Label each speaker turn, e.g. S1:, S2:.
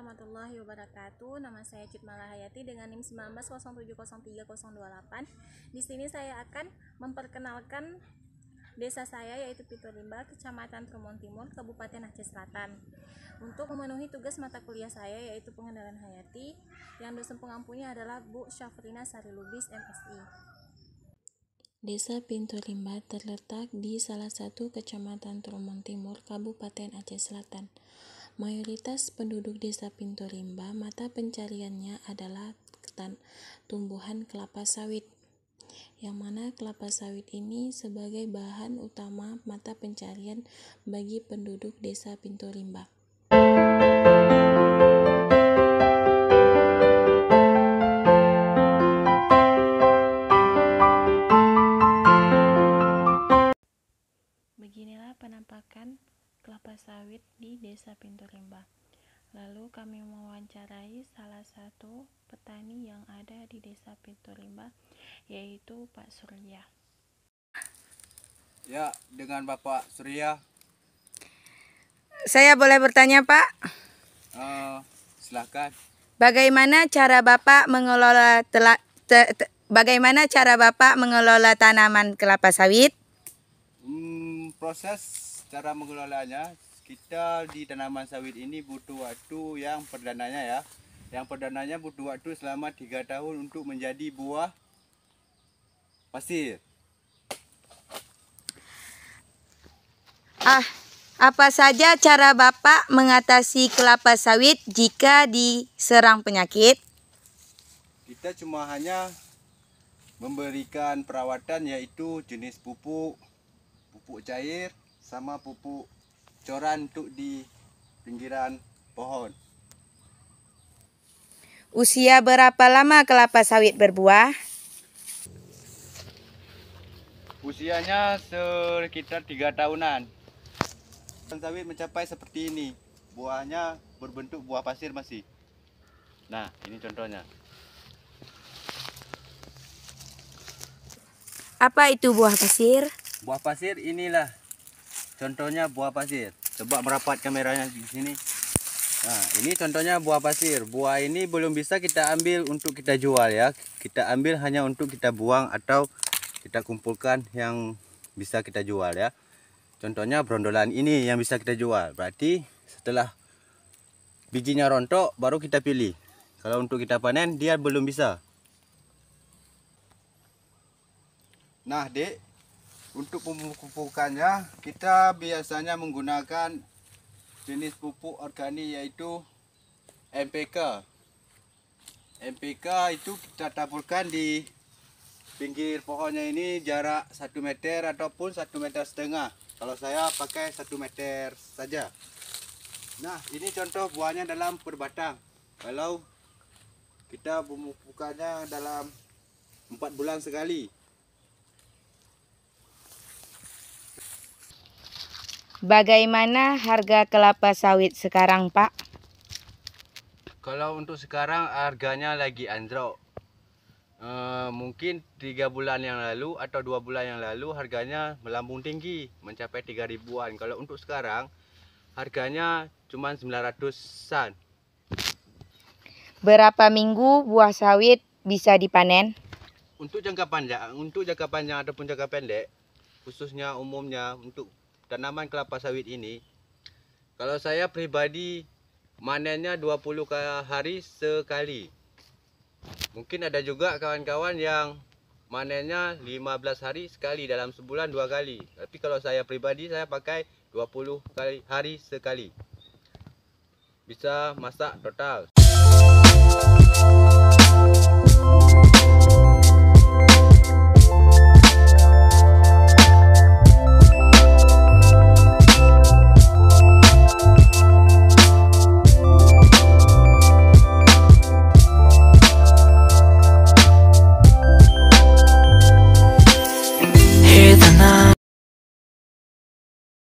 S1: warahmatullahi wabarakatuh. Nama saya Cut Malahayati dengan NIM 19070308. Di sini saya akan memperkenalkan desa saya, yaitu Pitulimba, Kecamatan Tromon Timur, Kabupaten Aceh Selatan. Untuk memenuhi tugas mata kuliah saya, yaitu pengenalan hayati, yang dosen pengampunya adalah Bu Syafrina Sari Lubis, MSI.
S2: Desa Pitulimba terletak di salah satu kecamatan Tromon Timur, Kabupaten Aceh Selatan. Mayoritas penduduk desa Pitulimba mata pencariannya adalah tumbuhan kelapa sawit, yang mana kelapa sawit ini sebagai bahan utama mata pencarian bagi penduduk desa Pitulimba. Beginilah penampakan kelapa sawit di desa Pitulimba. Lalu kami mewawancarai salah satu petani yang ada di desa Pitulimba, yaitu Pak Surya.
S3: Ya, dengan Bapak Surya.
S4: Saya boleh bertanya, Pak?
S3: Silakan.
S4: Bagaimana cara Bapak mengelola tanaman kelapa sawit?
S3: Proses cara mengelolanya, kita di tanaman sawit ini butuh waktu yang perdananya ya. Yang perdananya butuh waktu selama 3 tahun untuk menjadi buah pasir.
S4: Apa saja cara Bapak mengatasi kelapa sawit jika diserang penyakit?
S3: Kita cuma hanya memberikan perawatan, yaitu jenis pupuk cair sama pupuk coran untuk di pinggiran pohon.
S4: Usia berapa lama kelapa sawit berbuah?
S3: Usianya sekitar 3 tahunan. Sawit mencapai seperti ini, buahnya berbentuk buah pasir masih. Nah, ini contohnya.
S4: Apa itu buah pasir?
S3: Buah pasir inilah contohnya buah pasir. Coba merapat kameranya di sini. Nah, ini contohnya buah pasir. Buah ini belum bisa kita ambil untuk kita jual ya. Kita ambil hanya untuk kita buang atau kita kumpulkan yang bisa kita jual ya. Contohnya brondolan ini yang bisa kita jual. Berarti setelah bijinya rontok baru kita pilih. Kalau untuk kita panen dia belum bisa. Nah, Dek, untuk pemupukannya kita biasanya menggunakan jenis pupuk organik, yaitu NPK. NPK itu kita taburkan di pinggir pohonnya ini jarak 1 meter ataupun 1,5 meter. Kalau saya pakai 1 meter saja. Nah, ini contoh buahnya dalam perbatang. Kalau kita pemupukannya dalam 4 bulan sekali.
S4: Bagaimana harga kelapa sawit sekarang, Pak?
S3: Kalau untuk sekarang harganya lagi anjlok. Mungkin 3 bulan yang lalu atau 2 bulan yang lalu harganya melambung tinggi, mencapai 3 ribuan. Kalau untuk sekarang harganya cuma 900-an.
S4: Berapa minggu buah sawit bisa dipanen?
S3: Untuk jangka panjang ataupun jangka pendek, khususnya umumnya untuk tanaman kelapa sawit ini, kalau saya pribadi manennya 20 hari sekali. Mungkin ada juga kawan-kawan yang manennya 15 hari sekali, dalam sebulan 2 kali. Tapi kalau saya pribadi, saya pakai 20 hari sekali. Bisa masak total.